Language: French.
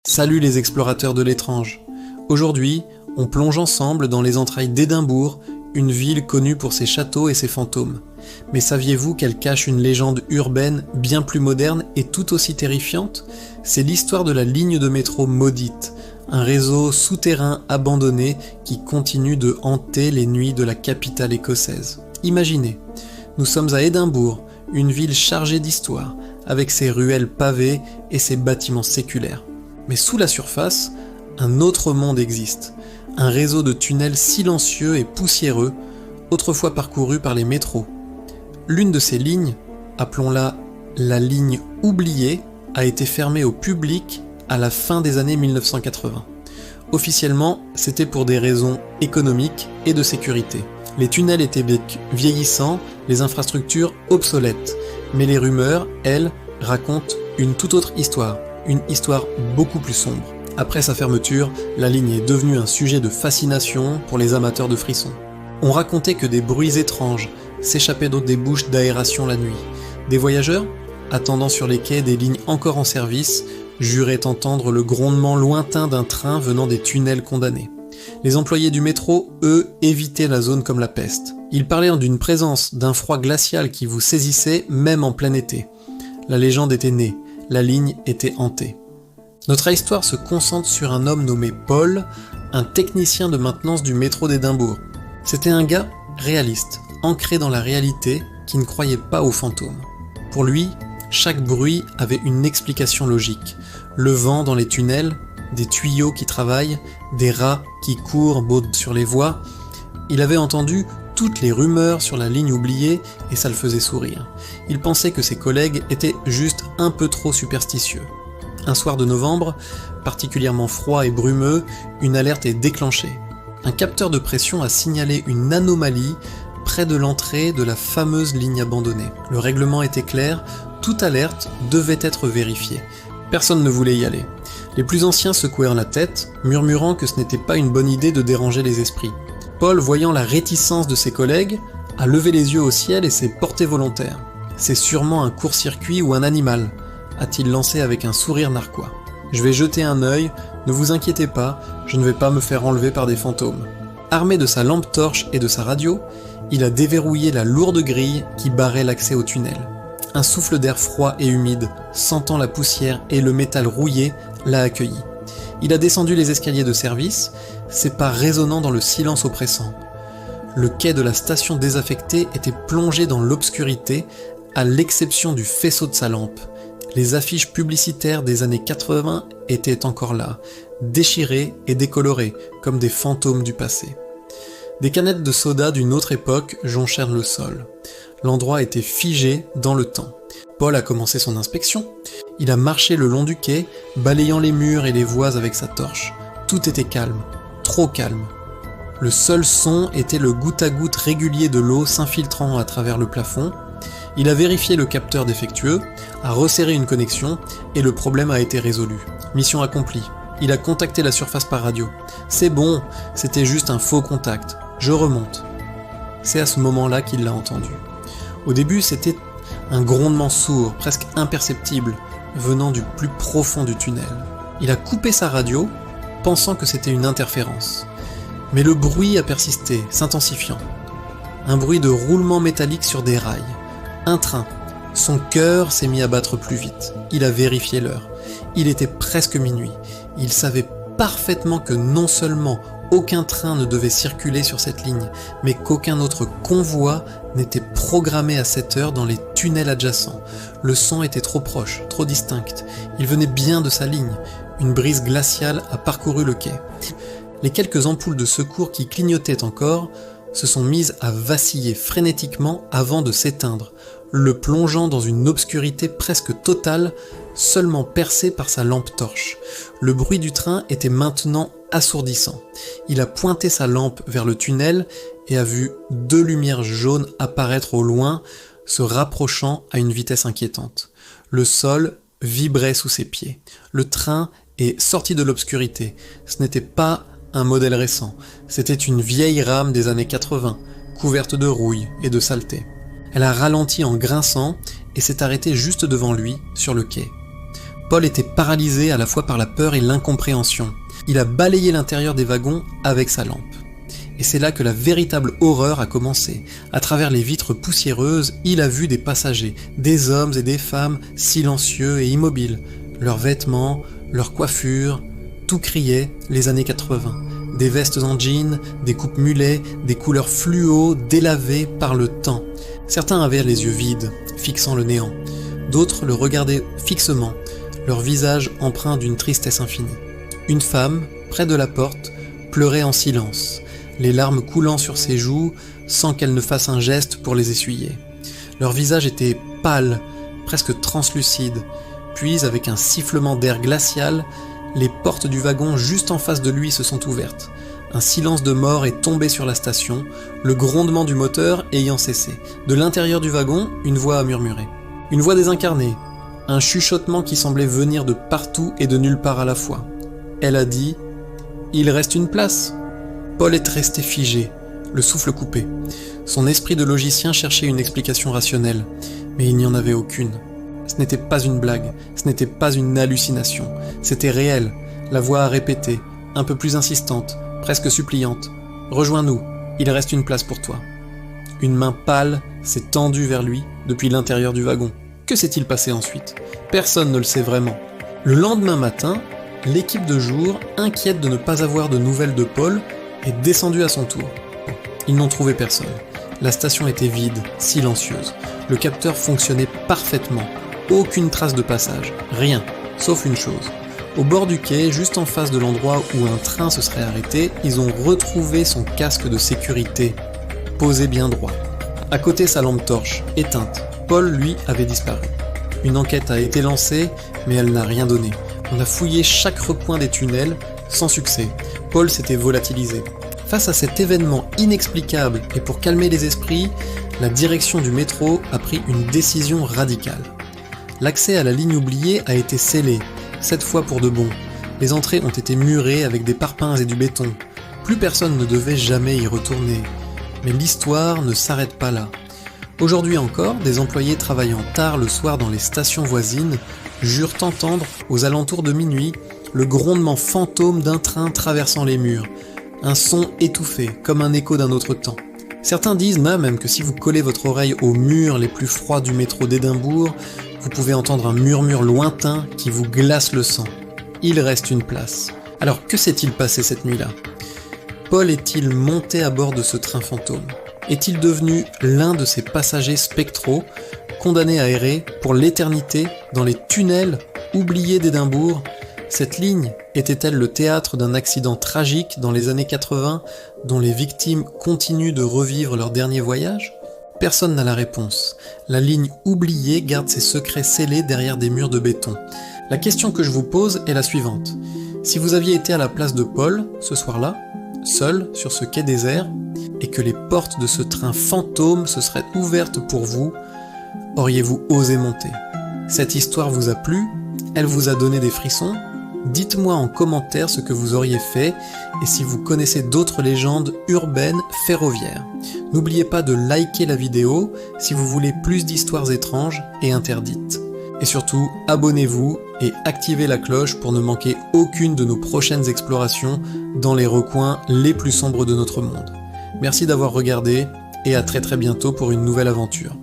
Salut les explorateurs de l'étrange. Aujourd'hui, on plonge ensemble dans les entrailles d'Édimbourg, une ville connue pour ses châteaux et ses fantômes. Mais saviez-vous qu'elle cache une légende urbaine bien plus moderne et tout aussi terrifiante ? C'est l'histoire de la ligne de métro maudite, un réseau souterrain abandonné qui continue de hanter les nuits de la capitale écossaise. Imaginez, nous sommes à Édimbourg, une ville chargée d'histoire, avec ses ruelles pavées et ses bâtiments séculaires. Mais sous la surface, un autre monde existe, un réseau de tunnels silencieux et poussiéreux, autrefois parcourus par les métros. L'une de ces lignes, appelons-la la ligne oubliée, a été fermée au public à la fin des années 1980. Officiellement, c'était pour des raisons économiques et de sécurité. Les tunnels étaient vieillissants, les infrastructures obsolètes, mais les rumeurs, elles, racontent une toute autre histoire. Une histoire beaucoup plus sombre. Après sa fermeture, la ligne est devenue un sujet de fascination pour les amateurs de frissons. On racontait que des bruits étranges s'échappaient des bouches d'aération la nuit. Des voyageurs, attendant sur les quais des lignes encore en service, juraient entendre le grondement lointain d'un train venant des tunnels condamnés. Les employés du métro, eux, évitaient la zone comme la peste. Ils parlaient d'une présence, d'un froid glacial qui vous saisissait même en plein été. La légende était née. La ligne était hantée. Notre histoire se concentre sur un homme nommé Paul, un technicien de maintenance du métro d'Édimbourg. C'était un gars réaliste, ancré dans la réalité, qui ne croyait pas aux fantômes. Pour lui, chaque bruit avait une explication logique. Le vent dans les tunnels, des tuyaux qui travaillent, des rats qui courent baudent sur les voies. Il avait entendu toutes les rumeurs sur la ligne oubliée et ça le faisait sourire. Il pensait que ses collègues étaient juste un peu trop superstitieux. Un soir de novembre, particulièrement froid et brumeux, une alerte est déclenchée. Un capteur de pression a signalé une anomalie près de l'entrée de la fameuse ligne abandonnée. Le règlement était clair, toute alerte devait être vérifiée. Personne ne voulait y aller. Les plus anciens secouèrent la tête, murmurant que ce n'était pas une bonne idée de déranger les esprits. Paul, voyant la réticence de ses collègues, a levé les yeux au ciel et s'est porté volontaire. C'est sûrement un court-circuit ou un animal, a-t-il lancé avec un sourire narquois. Je vais jeter un œil, ne vous inquiétez pas, je ne vais pas me faire enlever par des fantômes. Armé de sa lampe torche et de sa radio, il a déverrouillé la lourde grille qui barrait l'accès au tunnel. Un souffle d'air froid et humide, sentant la poussière et le métal rouillé, l'a accueilli. Il a descendu les escaliers de service, ses pas résonnant dans le silence oppressant. Le quai de la station désaffectée était plongé dans l'obscurité, à l'exception du faisceau de sa lampe. Les affiches publicitaires des années 80 étaient encore là, déchirées et décolorées, comme des fantômes du passé. Des canettes de soda d'une autre époque jonchèrent le sol. L'endroit était figé dans le temps. Paul a commencé son inspection. Il a marché le long du quai, balayant les murs et les voies avec sa torche. Tout était calme, trop calme. Le seul son était le goutte à goutte régulier de l'eau s'infiltrant à travers le plafond. Il a vérifié le capteur défectueux, a resserré une connexion et le problème a été résolu. Mission accomplie. Il a contacté la surface par radio. C'est bon, c'était juste un faux contact. Je remonte. C'est à ce moment-là qu'il l'a entendu. Au début, c'était un grondement sourd, presque imperceptible, venant du plus profond du tunnel. Il a coupé sa radio, pensant que c'était une interférence. Mais le bruit a persisté, s'intensifiant. Un bruit de roulement métallique sur des rails. Un train. Son cœur s'est mis à battre plus vite. Il a vérifié l'heure. Il était presque minuit. Il savait parfaitement que non seulement aucun train ne devait circuler sur cette ligne, mais qu'aucun autre convoi n'était programmé à cette heure dans les tunnels adjacents. Le son était trop proche, trop distinct. Il venait bien de sa ligne. Une brise glaciale a parcouru le quai. Les quelques ampoules de secours qui clignotaient encore se sont mises à vaciller frénétiquement avant de s'éteindre, le plongeant dans une obscurité presque totale, seulement percée par sa lampe torche. Le bruit du train était maintenant assourdissant. Il a pointé sa lampe vers le tunnel et a vu deux lumières jaunes apparaître au loin, se rapprochant à une vitesse inquiétante. Le sol vibrait sous ses pieds. Le train est sorti de l'obscurité. Ce n'était pas un modèle récent, c'était une vieille rame des années 80, couverte de rouille et de saleté. Elle a ralenti en grinçant et s'est arrêtée juste devant lui, sur le quai. Paul était paralysé à la fois par la peur et l'incompréhension. Il a balayé l'intérieur des wagons avec sa lampe. Et c'est là que la véritable horreur a commencé. À travers les vitres poussiéreuses, il a vu des passagers, des hommes et des femmes silencieux et immobiles. Leurs vêtements, leurs coiffures, tout criait les années 80. Des vestes en jean, des coupes mulets, des couleurs fluo délavées par le temps. Certains avaient les yeux vides, fixant le néant. D'autres le regardaient fixement, leur visage empreint d'une tristesse infinie. Une femme, près de la porte, pleurait en silence, les larmes coulant sur ses joues sans qu'elle ne fasse un geste pour les essuyer. Leur visage était pâle, presque translucide, puis avec un sifflement d'air glacial, les portes du wagon juste en face de lui se sont ouvertes. Un silence de mort est tombé sur la station, le grondement du moteur ayant cessé. De l'intérieur du wagon, une voix a murmuré. Une voix désincarnée, un chuchotement qui semblait venir de partout et de nulle part à la fois. Elle a dit « Il reste une place ». Paul est resté figé, le souffle coupé. Son esprit de logicien cherchait une explication rationnelle, mais il n'y en avait aucune. Ce n'était pas une blague, ce n'était pas une hallucination, c'était réel. La voix a répété, un peu plus insistante, presque suppliante. « Rejoins-nous, il reste une place pour toi ». Une main pâle s'est tendue vers lui depuis l'intérieur du wagon. Que s'est-il passé ensuite? Personne ne le sait vraiment. Le lendemain matin, l'équipe de jour, inquiète de ne pas avoir de nouvelles de Paul, est descendue à son tour. Ils n'ont trouvé personne. La station était vide, silencieuse. Le capteur fonctionnait parfaitement. Aucune trace de passage. Rien, sauf une chose. Au bord du quai, juste en face de l'endroit où un train se serait arrêté, ils ont retrouvé son casque de sécurité, posé bien droit. À côté, sa lampe torche, éteinte. Paul, lui, avait disparu. Une enquête a été lancée, mais elle n'a rien donné. On a fouillé chaque recoin des tunnels, sans succès. Paul s'était volatilisé. Face à cet événement inexplicable et pour calmer les esprits, la direction du métro a pris une décision radicale. L'accès à la ligne oubliée a été scellé, cette fois pour de bon. Les entrées ont été murées avec des parpaings et du béton. Plus personne ne devait jamais y retourner. Mais l'histoire ne s'arrête pas là. Aujourd'hui encore, des employés travaillant tard le soir dans les stations voisines jurent entendre, aux alentours de minuit, le grondement fantôme d'un train traversant les murs. Un son étouffé, comme un écho d'un autre temps. Certains disent même que si vous collez votre oreille aux murs les plus froids du métro d'Édimbourg, vous pouvez entendre un murmure lointain qui vous glace le sang. Il reste une place. Alors que s'est-il passé cette nuit-là? Paul est-il monté à bord de ce train fantôme? Est-il devenu l'un de ces passagers spectraux, condamnés à errer pour l'éternité dans les tunnels oubliés d'Édimbourg? Cette ligne était-elle le théâtre d'un accident tragique dans les années 80 dont les victimes continuent de revivre leur dernier voyage? Personne n'a la réponse. La ligne oubliée garde ses secrets scellés derrière des murs de béton. La question que je vous pose est la suivante. Si vous aviez été à la place de Paul, ce soir-là, seul sur ce quai désert, et que les portes de ce train fantôme se seraient ouvertes pour vous, auriez-vous osé monter? Cette histoire vous a plu? Elle vous a donné des frissons? Dites-moi en commentaire ce que vous auriez fait et si vous connaissez d'autres légendes urbaines ferroviaires. N'oubliez pas de liker la vidéo si vous voulez plus d'histoires étranges et interdites. Et surtout, abonnez-vous et activez la cloche pour ne manquer aucune de nos prochaines explorations dans les recoins les plus sombres de notre monde. Merci d'avoir regardé et à très bientôt pour une nouvelle aventure.